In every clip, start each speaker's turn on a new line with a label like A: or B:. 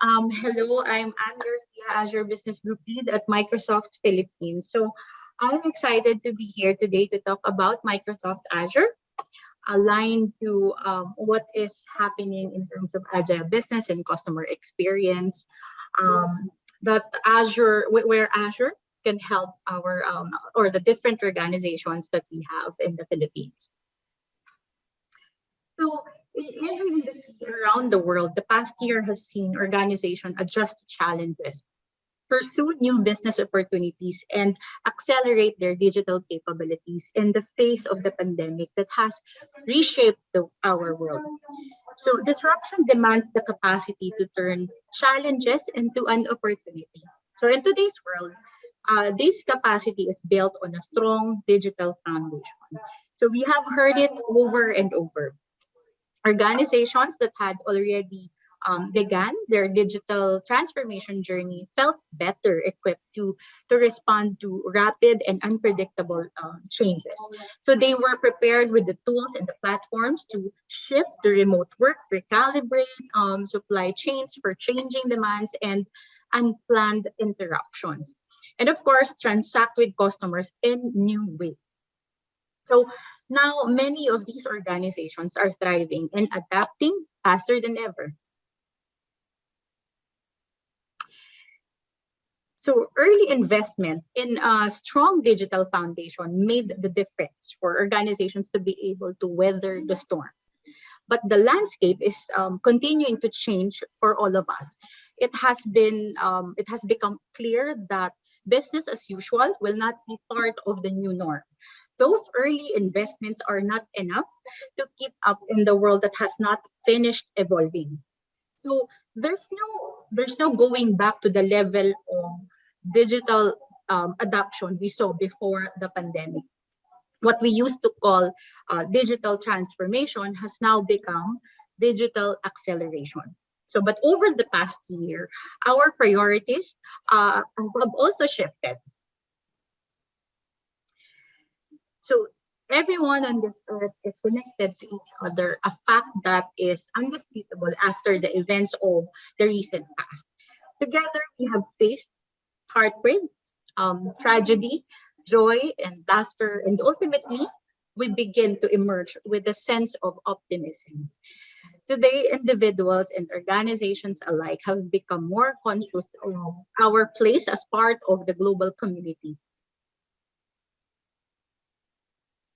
A: Hello, I'm Garcia, Azure Business Group Lead at Microsoft Philippines. So I'm excited to be here today to talk about Microsoft Azure, aligned to what is happening in terms of agile business and customer experience. That Azure, where Azure can help our or the different organizations that we have in the Philippines. So in every industry around the world, the past year has seen organizations adjust to challenges, pursue new business opportunities, and accelerate their digital capabilities in the face of the pandemic that has reshaped our world. So disruption demands the capacity to turn challenges into an opportunity. So in today's world, this capacity is built on a strong digital foundation. So we have heard it over and over. Organizations that had already began their digital transformation journey felt better equipped to respond to rapid and unpredictable changes. So they were prepared with the tools and the platforms to shift to remote work, recalibrate supply chains for changing demands and unplanned interruptions. And of course, transact with customers in new ways. So now many of these organizations are thriving and adapting faster than ever. So early investment in a strong digital foundation made the difference for organizations to be able to weather the storm. But the landscape is continuing to change for all of us. It has become clear that business as usual will not be part of the new norm. Those early investments are not enough to keep up in the world that has not finished evolving. So there's no going back to the level of digital adoption we saw before the pandemic. What we used to call digital transformation has now become digital acceleration. So, but over the past year, our priorities have also shifted. So everyone on this earth is connected to each other, a fact that is undisputable after the events of the recent past. Together, we have faced heartbreak, tragedy, joy, and laughter, and ultimately, we begin to emerge with a sense of optimism. Today, individuals and organizations alike have become more conscious of our place as part of the global community.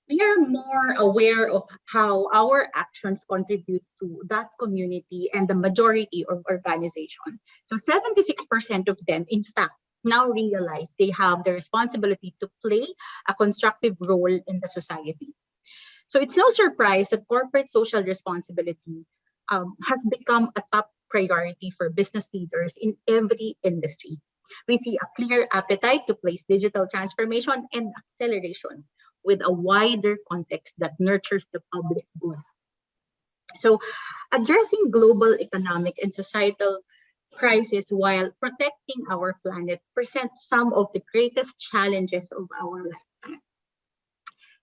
A: We are more aware of how our actions contribute to that community and the majority of organizations. So 76% of them, in fact, now realize they have the responsibility to play a constructive role in the society. So it's no surprise that corporate social responsibility has become a top priority for business leaders in every industry. We see a clear appetite to place digital transformation and acceleration with a wider context that nurtures the public good. So, addressing global economic and societal crisis while protecting our planet presents some of the greatest challenges of our lifetime.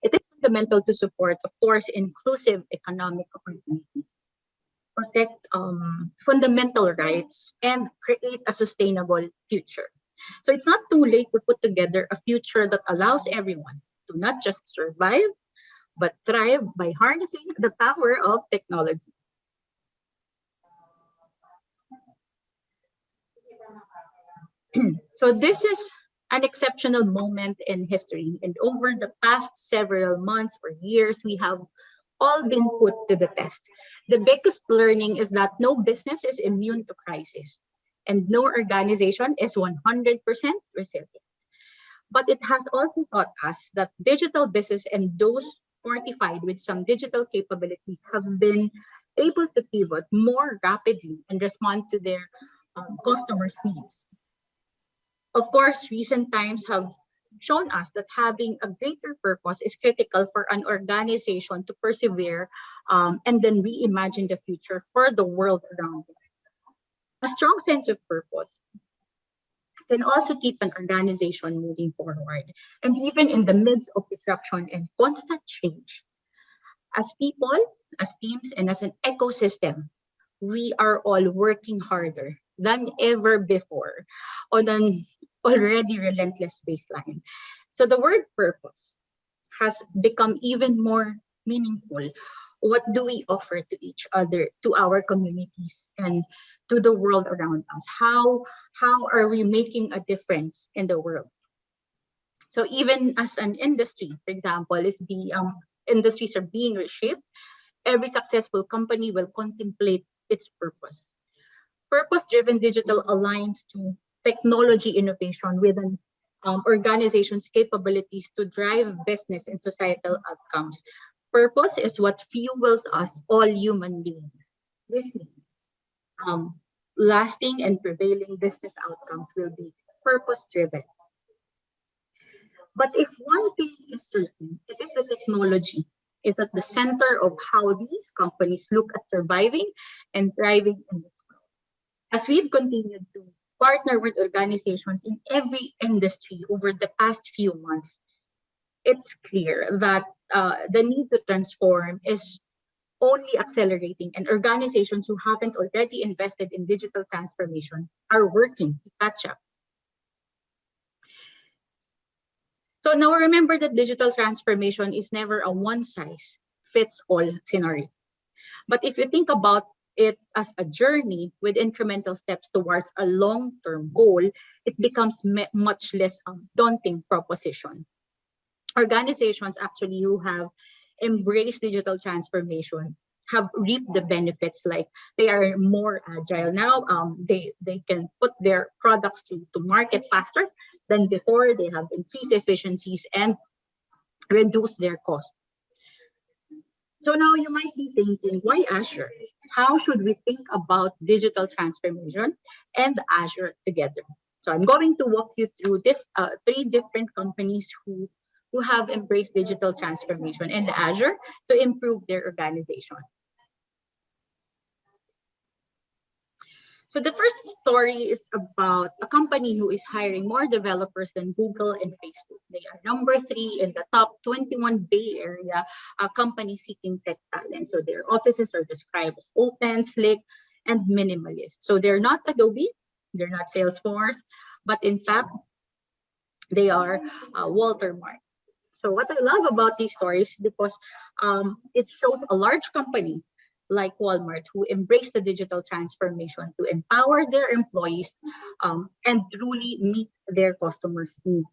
A: It is fundamental to support, of course, inclusive economic opportunity, protect fundamental rights, and create a sustainable future. So it's not too late to put together a future that allows everyone to not just survive, but thrive by harnessing the power of technology. So this is an exceptional moment in history, and over the past several months or years, we have all been put to the test. The biggest learning is that no business is immune to crisis, and no organization is 100% resilient. But it has also taught us that digital business and those fortified with some digital capabilities have been able to pivot more rapidly and respond to their customers' needs. Of course, recent times have shown us that having a greater purpose is critical for an organization to persevere and then reimagine the future for the world around it. A strong sense of purpose can also keep an organization moving forward. And even in the midst of disruption and constant change, as people, as teams, and as an ecosystem, we are all working harder than ever before on an already relentless baseline. So the word purpose has become even more meaningful. What do we offer to each other, to our communities, and to the world around us? How are we making a difference in the world? So even as an industry, for example, industries are being reshaped. Every successful company will contemplate its purpose. Purpose-driven digital aligns to technology innovation with an organization's capabilities to drive business and societal outcomes. Purpose is what fuels us, all human beings. This means um, lasting and prevailing business outcomes will be purpose-driven. But if one thing is certain, it is the technology is at the center of how these companies look at surviving and thriving in this world. As we've continued to partner with organizations in every industry over the past few months, it's clear that the need to transform is only accelerating, and organizations who haven't already invested in digital transformation are working to catch up. So now remember that digital transformation is never a one size fits all scenario. But if you think about it as a journey with incremental steps towards a long-term goal, it becomes much less daunting proposition. Organizations actually who have embraced digital transformation have reaped the benefits, like they are more agile now. They can put their products to market faster than before. They have increased efficiencies and reduced their cost. So now you might be thinking, why Azure? How should we think about digital transformation and Azure together? So I'm going to walk you through three different companies who have embraced digital transformation and Azure to improve their organization. So the first story is about a company who is hiring more developers than Google and Facebook. They are number 3 in the top 21 Bay Area companies seeking tech talent. So their offices are described as open, slick, and minimalist. So they're not Adobe, they're not Salesforce, but in fact, they are Watermark. So what I love about these stories, because it shows a large company like Walmart who embrace the digital transformation to empower their employees and truly meet their customers' needs.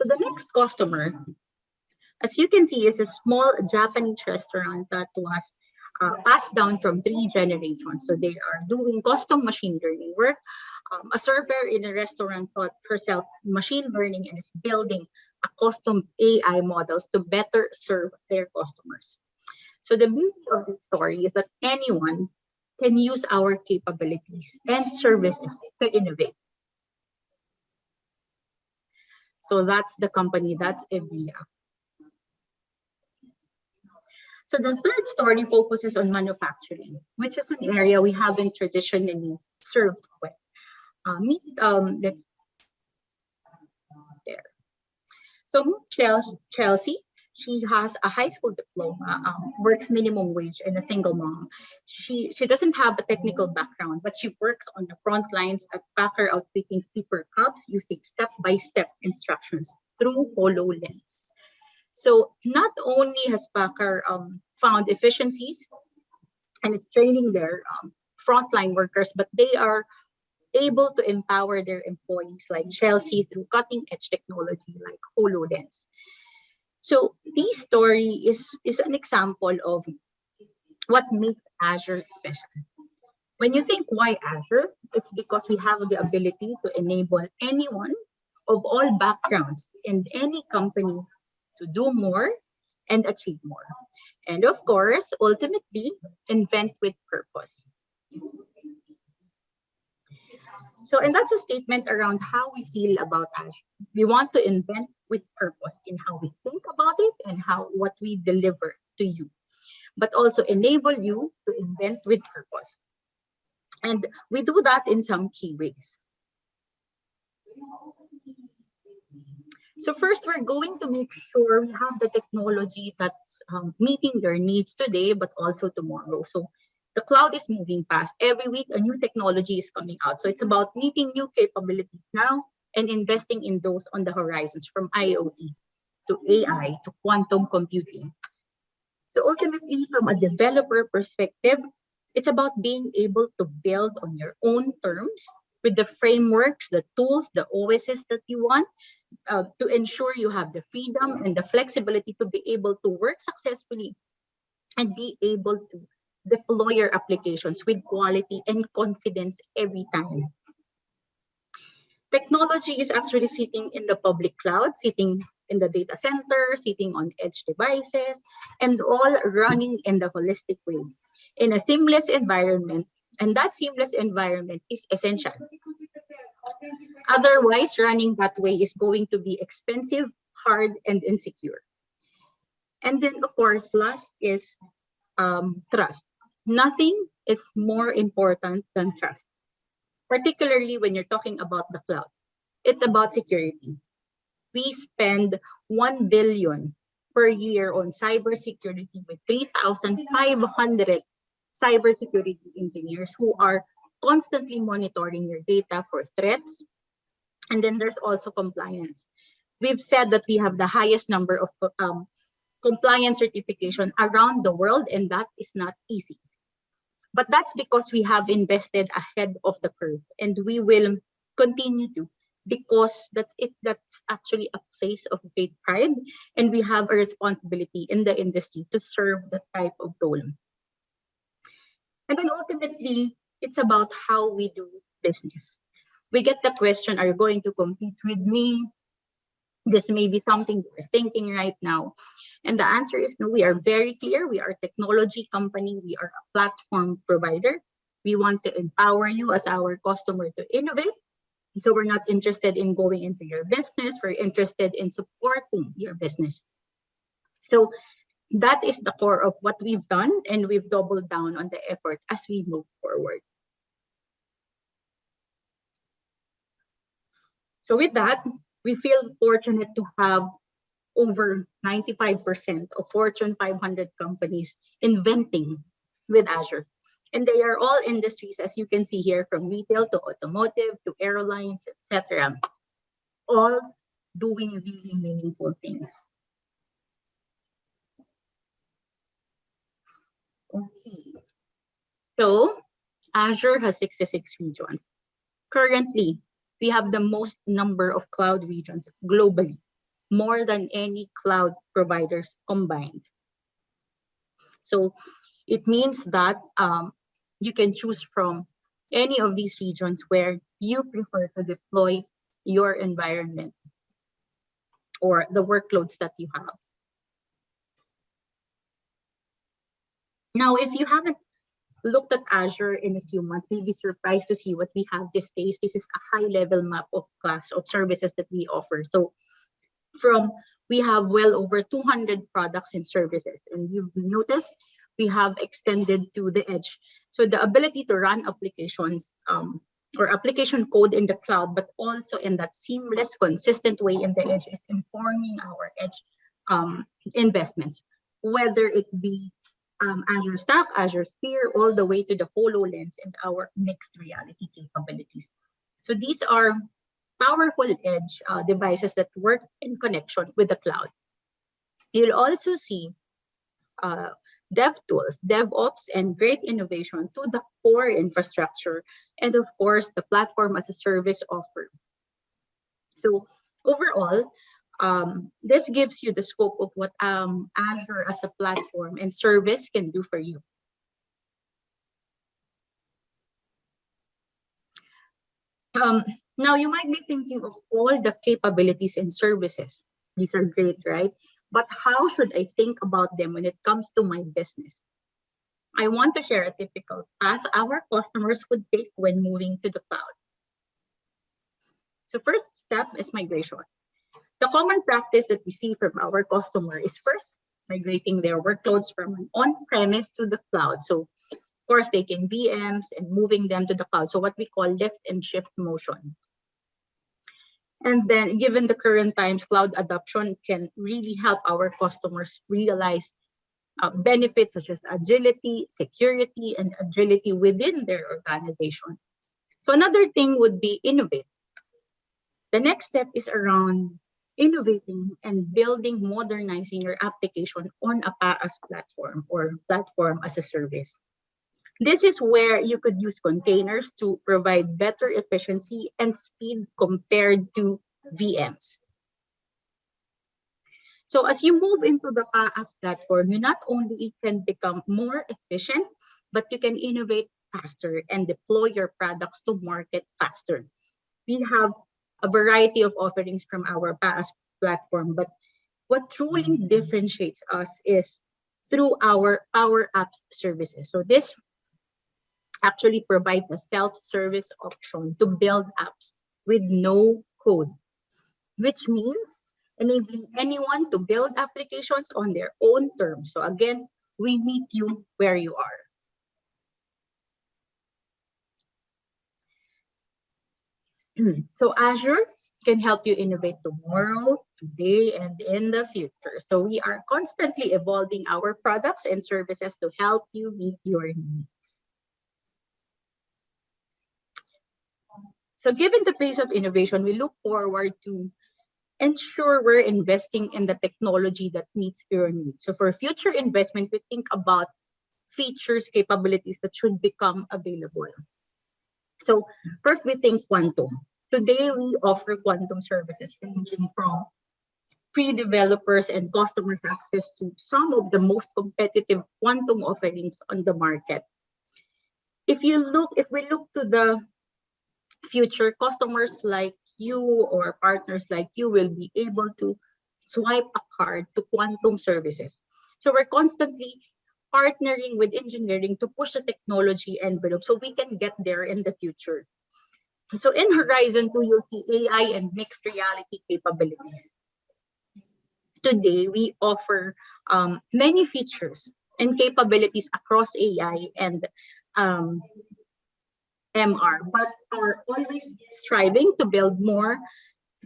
A: So the next customer, as you can see, is a small Japanese restaurant that was passed down from 3 generations. So they are doing custom machine learning work. A server in a restaurant taught herself machine learning and is building a custom AI models to better serve their customers. So the beauty of this story is that anyone can use our capabilities and services to innovate. So that's the company, that's Evia. So the third story focuses on manufacturing, which is an area we haven't traditionally served with. Let's there. So Chelsea, she has a high school diploma, works minimum wage, and a single mom. She doesn't have a technical background, but she works on the front lines at Packer outfitting sleeper cups using step-by-step instructions through HoloLens. So not only has Packer found efficiencies and is training their frontline workers, but they are able to empower their employees like Chelsea through cutting-edge technology like HoloLens. So this story is an example of what makes Azure special. When you think why Azure, it's because we have the ability to enable anyone of all backgrounds in any company to do more and achieve more. And of course, ultimately, invent with purpose. So, and that's a statement around how we feel about Azure. We want to invent with purpose in how we think about it and what we deliver to you, but also enable you to invent with purpose. And we do that in some key ways. So first, we're going to make sure we have the technology that's meeting their needs today, but also tomorrow. So The cloud is moving fast. Every week, a new technology is coming out. So it's about meeting new capabilities now and investing in those on the horizons, from IoT to AI to quantum computing. So ultimately, from a developer perspective, it's about being able to build on your own terms with the frameworks, the tools, the OSs that you want, to ensure you have the freedom and the flexibility to be able to work successfully and be able to deploy your applications with quality and confidence every time. Technology is actually sitting in the public cloud, sitting in the data center, sitting on edge devices, and all running in the holistic way in a seamless environment. And that seamless environment is essential. Otherwise, running that way is going to be expensive, hard, and insecure. And then, of course, last is trust. Nothing is more important than trust, particularly when you're talking about the cloud. It's about security. We spend 1 billion per year on cybersecurity with 3,500 cybersecurity engineers who are constantly monitoring your data for threats. And then there's also compliance. We've said that we have the highest number of compliance certification around the world, and that is not easy. But that's because we have invested ahead of the curve, and we will continue to, because that's actually a place of great pride, and we have a responsibility in the industry to serve that type of role. And then ultimately, it's about how we do business. We get the question, are you going to compete with me? This may be something we're thinking right now. And the answer is no. We are very clear. We are a technology company. We are a platform provider. We want to empower you as our customer to innovate. So we're not interested in going into your business. We're interested in supporting your business. So that is the core of what we've done, and we've doubled down on the effort as we move forward. So with that, we feel fortunate to have over 95% of Fortune 500 companies inventing with Azure. And they are all industries, as you can see here, from retail to automotive to airlines, etc. All doing really meaningful things. Okay. So Azure has 66 regions. Currently, we have the most number of cloud regions globally, more than any cloud providers combined. So it means that you can choose from any of these regions where you prefer to deploy your environment or the workloads that you have. Now, if you haven't looked at Azure in a few months, you'll be surprised to see what we have these days. This is a high-level map of class of services that we offer. So we have well over 200 products and services. And you've noticed we have extended to the edge. So the ability to run applications or application code in the cloud, but also in that seamless, consistent way in the edge is informing our edge investments, whether it be Azure Stack, Azure Sphere, all the way to the HoloLens and our mixed reality capabilities. So these are powerful edge devices that work in connection with the cloud. You'll also see dev tools, DevOps, and great innovation to the core infrastructure, and of course, the platform as a service offer. So overall, this gives you the scope of what Azure as a platform and service can do for you. Now, you might be thinking of all the capabilities and services. These are great, right? But how should I think about them when it comes to my business? I want to share a typical path our customers would take when moving to the cloud. So first step is migration. The common practice that we see from our customer is first migrating their workloads from an on-premise to the cloud. So of course, taking VMs and moving them to the cloud. So what we call lift and shift motion. And then given the current times, cloud adoption can really help our customers realize benefits such as agility, security, and agility within their organization. So another thing would be innovate. The next step is around innovating and building, modernizing your application on a PaaS platform or platform as a service. This is where you could use containers to provide better efficiency and speed compared to VMs. So as you move into the PaaS platform, you not only can become more efficient, but you can innovate faster and deploy your products to market faster. We have a variety of offerings from our PaaS platform, but what truly differentiates us is through our Power Apps services. So this actually provides a self-service option to build apps with no code, which means enabling anyone to build applications on their own terms. So again, we meet you where you are. So Azure can help you innovate tomorrow, today, and in the future. So we are constantly evolving our products and services to help you meet your needs. So given the pace of innovation, we look forward to ensure we're investing in the technology that meets your needs. So for future investment, we think about features, capabilities that should become available. So first, we think quantum. Today, we offer quantum services ranging from pre-developers and customers access to some of the most competitive quantum offerings on the market. If we look to the future, customers like you or partners like you will be able to swipe a card to quantum services. So we're constantly partnering with engineering to push the technology envelope so we can get there in the future. So in Horizon 2, you'll see AI and mixed reality capabilities. Today, we offer many features and capabilities across AI and MR, but are always striving to build more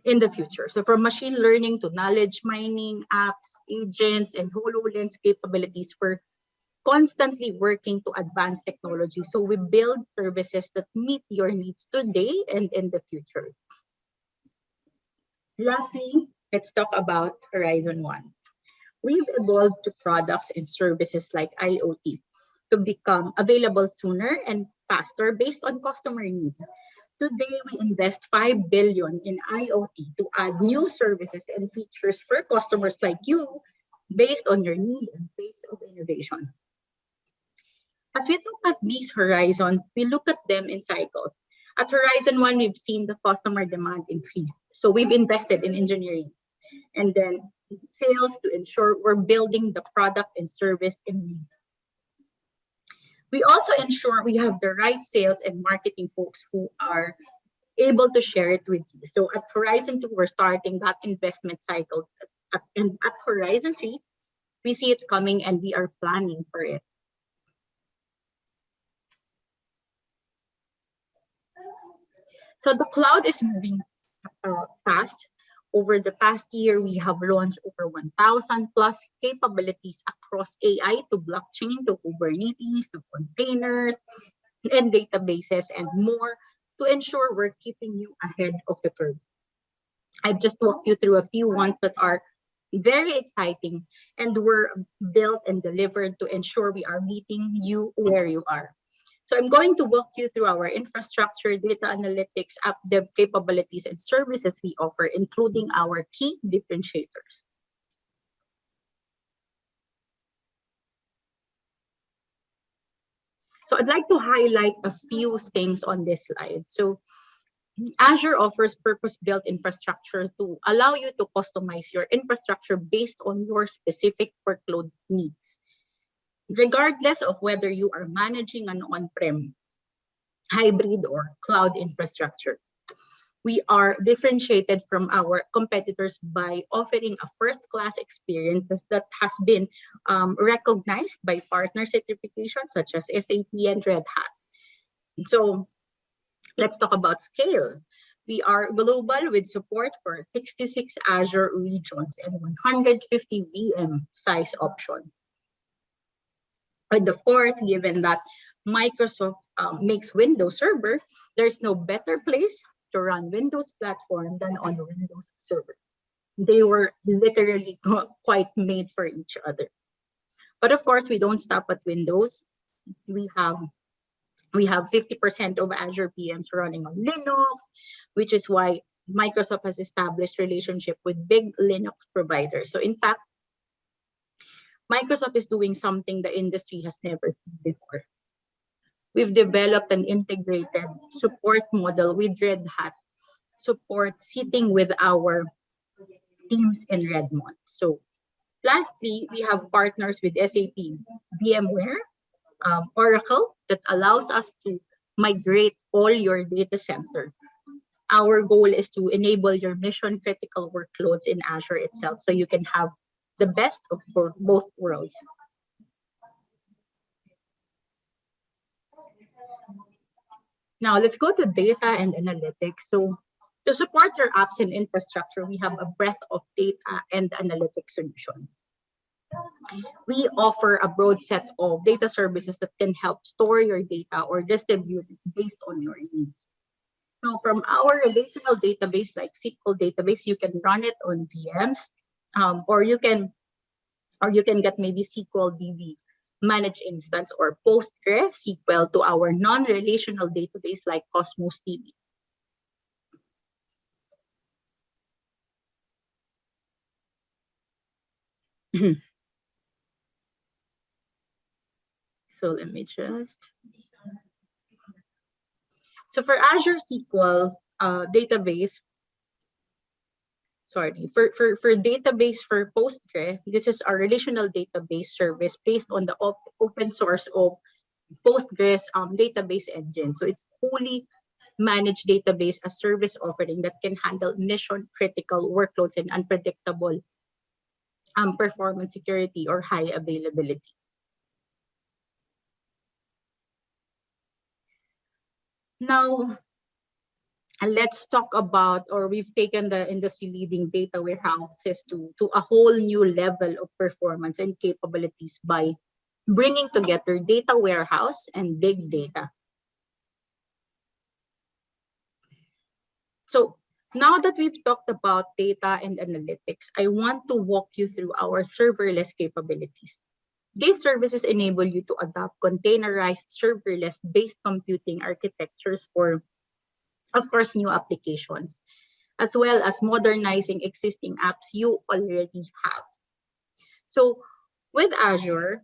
A: in the future. So from machine learning to knowledge mining, apps, agents, and HoloLens capabilities, we're constantly working to advance technology. So we build services that meet your needs today and in the future. Lastly, let's talk about Horizon 1. We've evolved to products and services like IoT to become available sooner and faster based on customer needs. Today, we invest 5 billion in IoT to add new services and features for customers like you based on your need and pace of innovation. As we look at these horizons, we look at them in cycles. At Horizon 1, we've seen the customer demand increase. So we've invested in engineering and then sales to ensure we're building the product and service in need. We also ensure we have the right sales and marketing folks who are able to share it with you. So at Horizon 2, we're starting that investment cycle. And at Horizon 3, we see it coming and we are planning for it. So the cloud is moving fast. Over the past year, we have launched over 1,000 plus capabilities across AI to blockchain, to Kubernetes, to containers, and databases, and more to ensure we're keeping you ahead of the curve. I've just walked you through a few ones that are very exciting and were built and delivered to ensure we are meeting you where you are. So I'm going to walk you through our infrastructure, data analytics, app dev capabilities, and services we offer, including our key differentiators. So I'd like to highlight a few things on this slide. So Azure offers purpose-built infrastructure to allow you to customize your infrastructure based on your specific workload needs, regardless of whether you are managing an on-prem, hybrid, or cloud infrastructure. We are differentiated from our competitors by offering a first-class experience that has been recognized by partner certifications such as SAP and Red Hat. So let's talk about scale. We are global with support for 66 Azure regions and 150 VM size options. And of course, given that Microsoft makes Windows Server, there's no better place to run Windows platform than on Windows Server. They were literally quite made for each other. But of course, we don't stop at Windows. We have we have 50% of Azure PMs running on Linux, which is why Microsoft has established relationship with big Linux providers. So in fact, Microsoft is doing something the industry has never seen before. We've developed an integrated support model with Red Hat support sitting with our teams in Redmond. So lastly, we have partners with SAP, VMware, Oracle that allows us to migrate all your data center. Our goal is to enable your mission critical workloads in Azure itself so you can have the best of both worlds. Now let's go to data and analytics. So to support your apps and infrastructure, we have a breadth of data and analytics solution. We offer a broad set of data services that can help store your data or distribute it based on your needs. So from our relational database like SQL database, you can run it on VMs, or you can get maybe SQL DB managed instance or PostgreSQL to our non-relational database like Cosmos DB. So let me just. So for Azure SQL database, for database for Postgre, this is our relational database service based on the open source of Postgres database engine. So it's fully managed database as service offering that can handle mission critical workloads and unpredictable performance security or high availability. Now, let's talk about, or we've taken the industry leading data warehouses to a whole new level of performance and capabilities by bringing together data warehouse and big data. So now that we've talked about data and analytics, I want to walk you through our serverless capabilities. These services enable you to adopt containerized serverless based computing architectures for, of course, new applications, as well as modernizing existing apps you already have. So with Azure,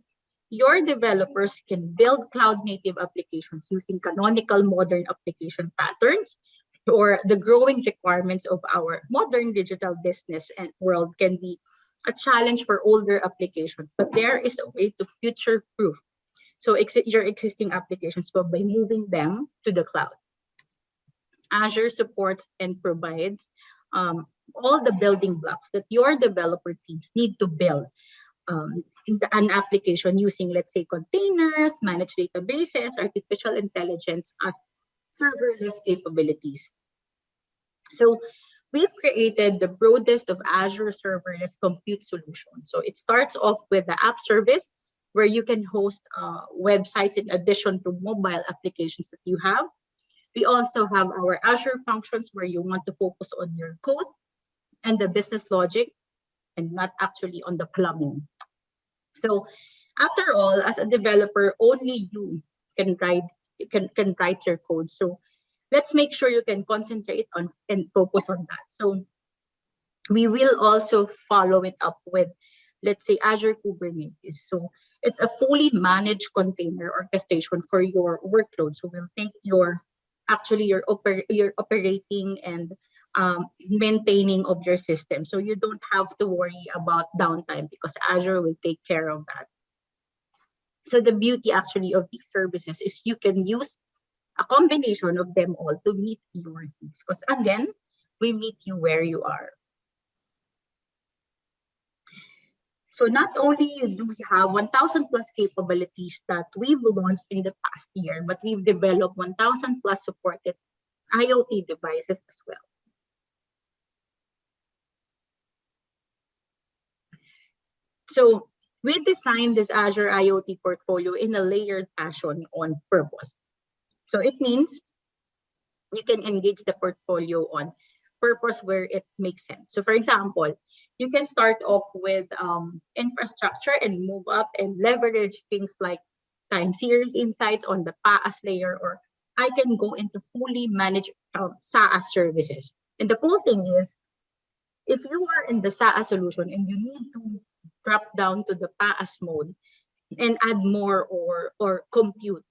A: your developers can build cloud-native applications using canonical modern application patterns, or the growing requirements of our modern digital business and world can be a challenge for older applications, but there is a way to future-proof your existing applications by moving them to the cloud. Azure supports and provides all the building blocks that your developer teams need to build an application using, let's say, containers, managed databases, artificial intelligence as serverless capabilities. So we've created the broadest of Azure serverless compute solutions. So it starts off with the app service where you can host websites in addition to mobile applications that you have. We also have our Azure functions where you want to focus on your code and the business logic and not actually on the plumbing. So after all, as a developer, only you can write your code. So let's make sure you can concentrate on and focus on that. So we will also follow it up with, let's say, Azure Kubernetes. So it's a fully managed container orchestration for your workload. So we'll take your operating and maintaining of your system. So you don't have to worry about downtime because Azure will take care of that. So the beauty actually of these services is you can use a combination of them all to meet your needs. Because again, we meet you where you are. So not only do we have 1,000 plus capabilities that we've launched in the past year, but we've developed 1,000 plus supported IoT devices as well. So We designed this Azure IoT portfolio in a layered fashion on purpose. So it means you can engage the portfolio on purpose where it makes sense. So for example, you can start off with infrastructure and move up and leverage things like time series insights on the PaaS layer, or I can go into fully managed SaaS services. And the cool thing is, if you are in the SaaS solution and you need to drop down to the PaaS mode and add more or compute,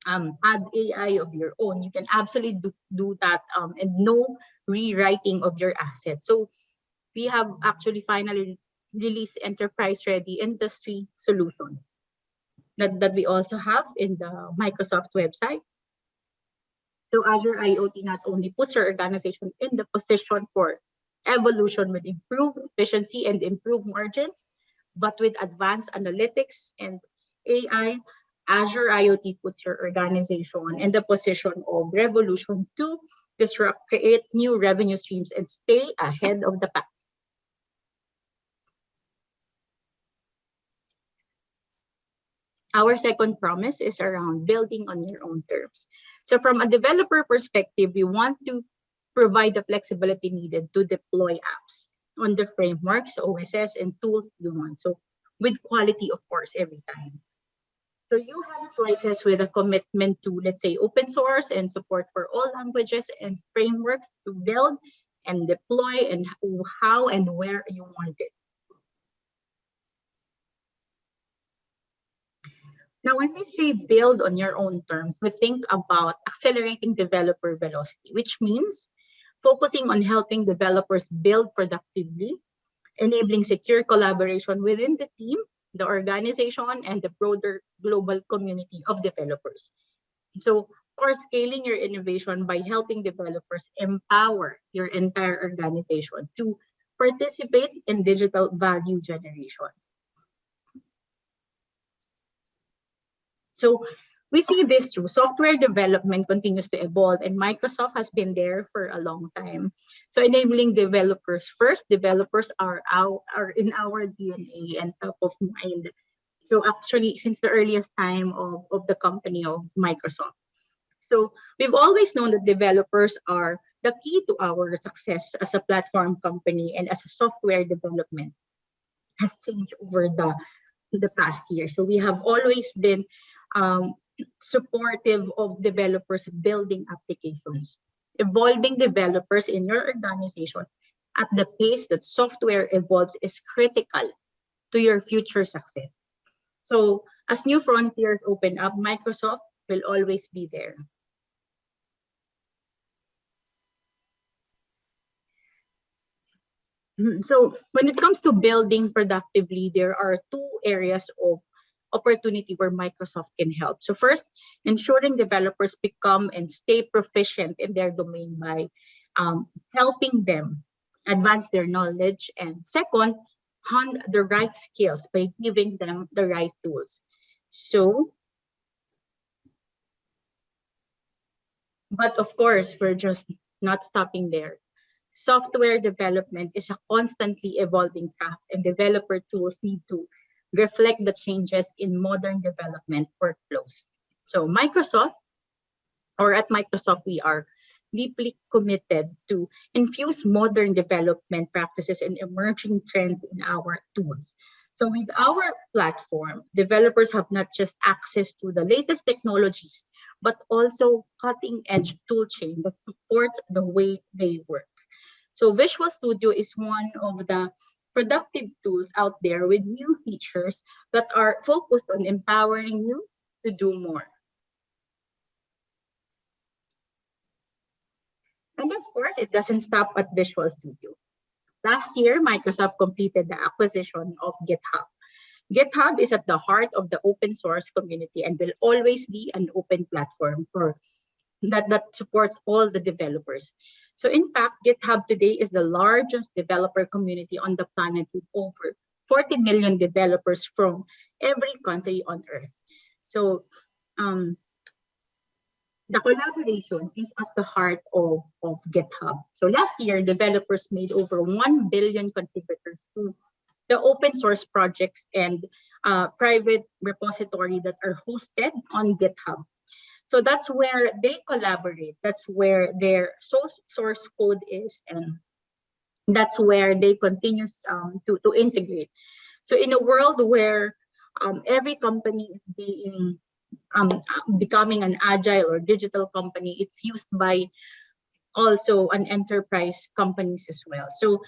A: add AI of your own, you can absolutely do that, and no rewriting of your assets. So we have actually finally released enterprise-ready industry solutions that we also have in the Microsoft website. So Azure IoT not only puts your organization in the position for evolution with improved efficiency and improved margins, but with advanced analytics and AI, Azure IoT puts your organization in the position of revolution to disrupt, create new revenue streams, and stay ahead of the pack. Our second promise is around building on your own terms. So from a developer perspective, we want to provide the flexibility needed to deploy apps on the frameworks, OSS, and tools you want. So with quality, of course, every time. So you have choices with a commitment to, let's say, open source and support for all languages and frameworks to build and deploy and how and where you want it. Now, when we say build on your own terms, we think about accelerating developer velocity, which means focusing on helping developers build productively, enabling secure collaboration within the team, the organization, and the broader global community of developers. So, of course, scaling your innovation by helping developers empower your entire organization to participate in digital value generation. So we see this too. Software development continues to evolve, and Microsoft has been there for a long time. So enabling developers first, developers are in our DNA and top of mind. So actually, since the earliest time of the company of Microsoft. So we've always known that developers are the key to our success as a platform company and as a software development has changed over the past year. So we have always been um, supportive of developers building applications. Evolving developers in your organization at the pace that software evolves is critical to your future success. So as new frontiers open up, Microsoft will always be there. So when it comes to building productively, there are two areas of opportunity where Microsoft can help. So first, ensuring developers become and stay proficient in their domain by helping them advance their knowledge. And second, hone the right skills by giving them the right tools. So, but of course, we're just not stopping there. Software development is a constantly evolving craft, and developer tools need to reflect the changes in modern development workflows. So at Microsoft, we are deeply committed to infuse modern development practices and emerging trends in our tools. So with our platform, developers have not just access to the latest technologies, but also cutting edge tool chain that supports the way they work. So Visual Studio is one of the productive tools out there with new features that are focused on empowering you to do more. And of course, it doesn't stop at Visual Studio. Last year, Microsoft completed the acquisition of GitHub. GitHub is at the heart of the open source community and will always be an open platform for that supports all the developers. So in fact, GitHub today is the largest developer community on the planet with over 40 million developers from every country on earth. So the collaboration is at the heart of GitHub. So last year, developers made over 1 billion contributors to the open source projects and private repository that are hosted on GitHub. So that's where they collaborate. That's where their source code is, and that's where they continue to integrate. So in a world where every company is being um, becoming an agile or digital company, it's used by also an enterprise companies as well. So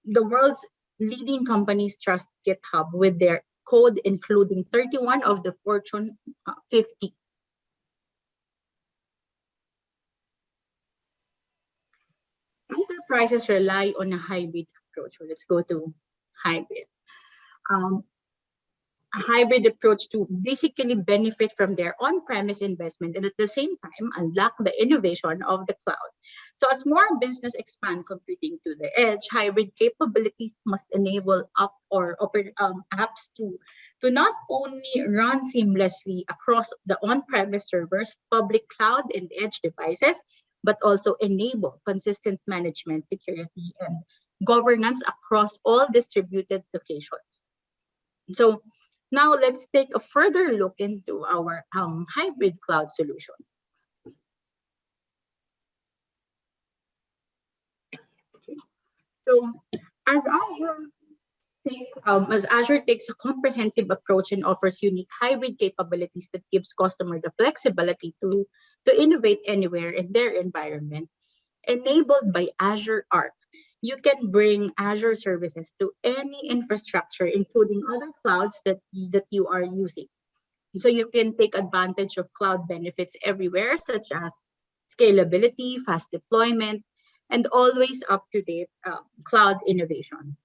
A: the world's leading companies trust GitHub with their code, including 31 of the Fortune 50. Enterprises rely on a hybrid approach. So let's go to hybrid. Um, a hybrid approach to basically benefit from their on-premise investment and at the same time unlock the innovation of the cloud. So as more business expand computing to the edge, hybrid capabilities must enable apps to not only run seamlessly across the on-premise servers, public cloud, and edge devices, but also enable consistent management, security, and governance across all distributed locations. So now let's take a further look into our hybrid cloud solution. Okay. So as Azure takes a comprehensive approach and offers unique hybrid capabilities that gives customer the flexibility to innovate anywhere in their environment, enabled by Azure Arc. You can bring Azure services to any infrastructure, including other clouds that you are using. So you can take advantage of cloud benefits everywhere, such as scalability, fast deployment, and always up-to-date cloud innovation.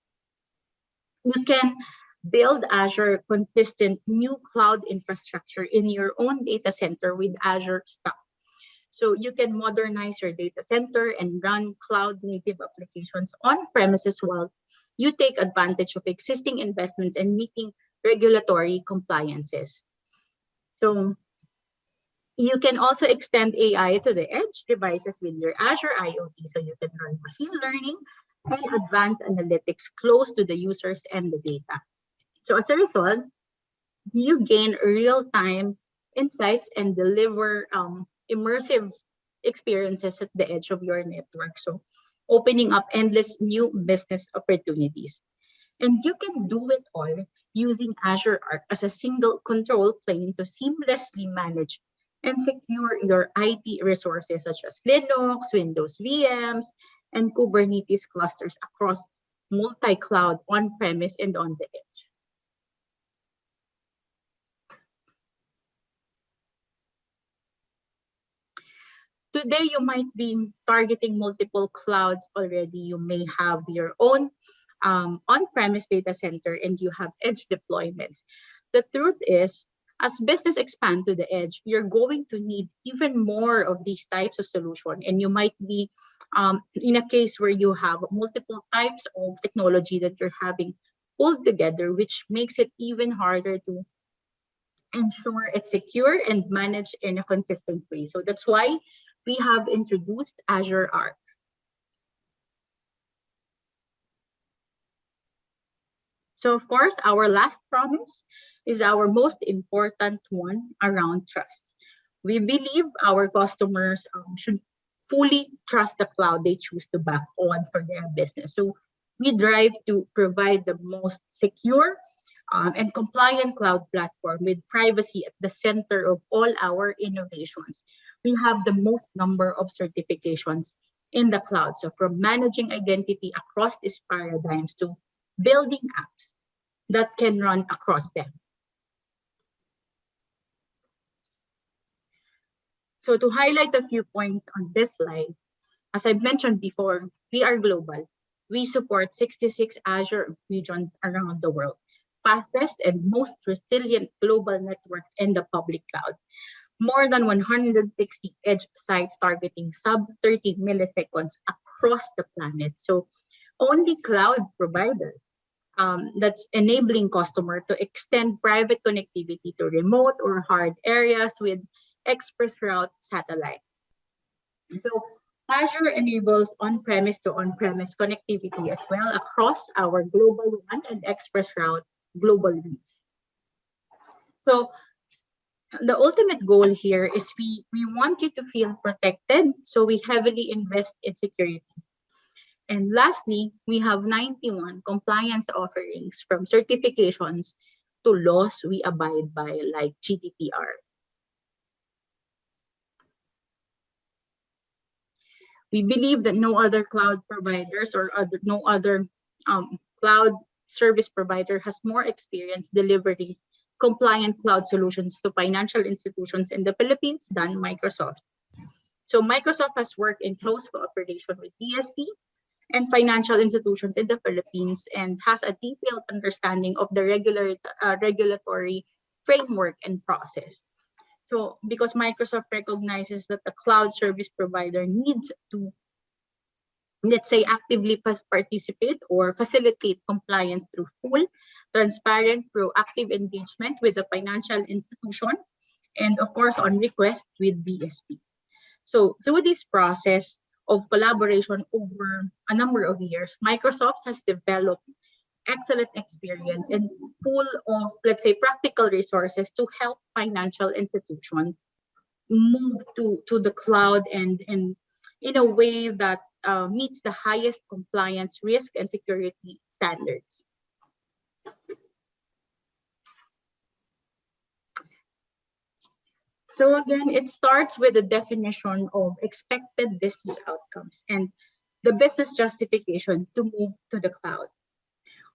A: You can build Azure consistent new cloud infrastructure in your own data center with Azure Stack. So you can modernize your data center and run cloud native applications on premises while you take advantage of existing investments and meeting regulatory compliances. So you can also extend AI to the edge devices with your Azure IoT, so you can run machine learning and advanced analytics close to the users and the data. So as a result, you gain real-time insights and deliver immersive experiences at the edge of your network. So opening up endless new business opportunities. And you can do it all using Azure Arc as a single control plane to seamlessly manage and secure your IT resources such as Linux, Windows VMs, and Kubernetes clusters across multi-cloud on-premise and on the edge. Today, you might be targeting multiple clouds already. You may have your own on-premise data center and you have edge deployments. The truth is, as business expand to the edge, you're going to need even more of these types of solution. And you might be in a case where you have multiple types of technology that you're having pulled together, which makes it even harder to ensure it's secure and managed in a consistent way. So that's why we have introduced Azure Arc. So of course, our last promise is our most important one around trust. We believe our customers should fully trust the cloud they choose to back on for their business. So we drive to provide the most secure and compliant cloud platform with privacy at the center of all our innovations. We have the most number of certifications in the cloud. So from managing identity across these paradigms to building apps that can run across them. So to highlight a few points on this slide, as I've mentioned before, we are global. We support 66 Azure regions around the world, fastest and most resilient global network in the public cloud. More than 160 edge sites targeting sub 30 milliseconds across the planet. So only cloud provider that's enabling customer to extend private connectivity to remote or hard areas with express route satellite. So Azure enables on-premise to on-premise connectivity as well across our global WAN and express route global reach. So the ultimate goal here is we want you to feel protected, so we heavily invest in security. And lastly, we have 91 compliance offerings from certifications to laws we abide by, like GDPR. We believe that no other cloud providers or no other cloud service provider has more experience delivering compliant cloud solutions to financial institutions in the Philippines than Microsoft. So Microsoft has worked in close cooperation with DST and financial institutions in the Philippines and has a detailed understanding of the regulatory framework and process. So because Microsoft recognizes that the cloud service provider needs to, let's say, actively participate or facilitate compliance through full, transparent, proactive engagement with the financial institution, and of course on request with BSP. So through this process of collaboration over a number of years, Microsoft has developed excellent experience and pool of, let's say, practical resources to help financial institutions move to the cloud and in a way that meets the highest compliance, risk, and security standards. So again, it starts with the definition of expected business outcomes and the business justification to move to the cloud.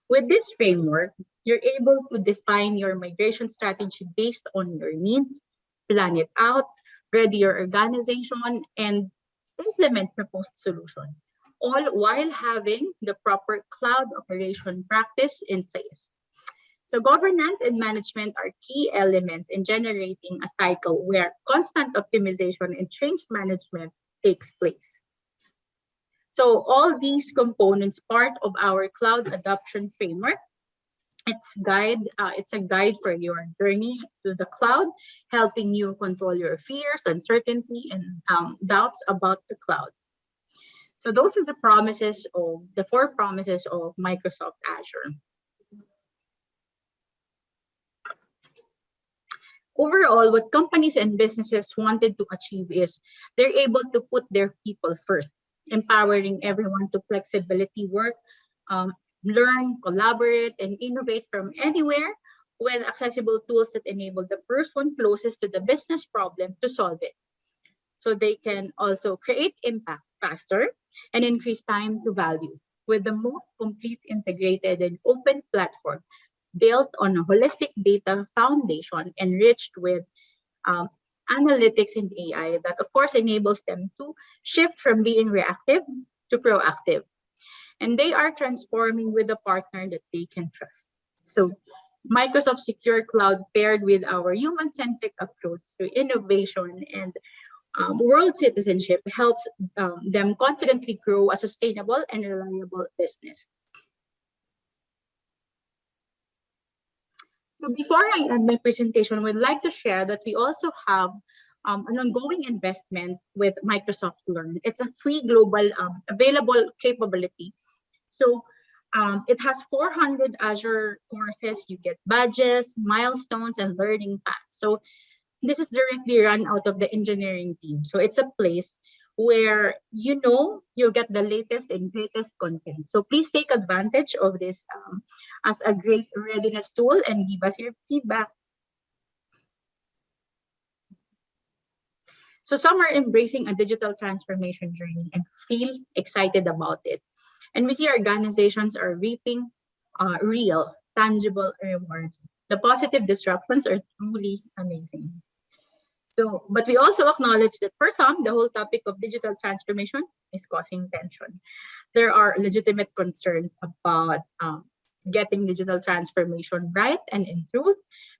A: With this framework, you're able to define your migration strategy based on your needs, plan it out, ready your organization, and implement proposed solution, all while having the proper cloud operation practice in place. So governance and management are key elements in generating a cycle where constant optimization and change management takes place. So all these components part of our cloud adoption framework. It's a guide for your journey to the cloud, helping you control your fears, uncertainty, and doubts about the cloud. So those are the four promises of Microsoft Azure. Overall, what companies and businesses wanted to achieve is they're able to put their people first, empowering everyone to flexibility work, learn, collaborate, and innovate from anywhere with accessible tools that enable the person closest to the business problem to solve it. So they can also create impact faster and increase time to value with the most complete, integrated, and open platform built on a holistic data foundation enriched with analytics and AI that, of course, enables them to shift from being reactive to proactive. And they are transforming with a partner that they can trust. So Microsoft Secure Cloud paired with our human-centric approach to innovation and world citizenship helps them confidently grow a sustainable and reliable business. So before I end my presentation, I would like to share that we also have an ongoing investment with Microsoft Learn. It's a free global available capability. So it has 400 Azure courses. You get badges, milestones, and learning paths. So this is directly run out of the engineering team. So it's a place where you'll get the latest and greatest content. So please take advantage of this as a great readiness tool and give us your feedback. So some are embracing a digital transformation journey and feel excited about it. And we see organizations are reaping real, tangible rewards. The positive disruptions are truly amazing. So, but we also acknowledge that for some, the whole topic of digital transformation is causing tension. There are legitimate concerns about getting digital transformation right, and in truth,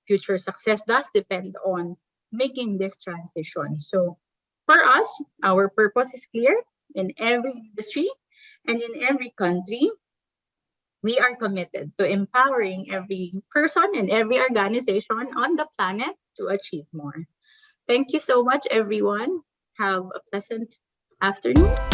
A: future success does depend on making this transition. So for us, our purpose is clear. In every industry and in every country, we are committed to empowering every person and every organization on the planet to achieve more. Thank you so much, everyone. Have a pleasant afternoon.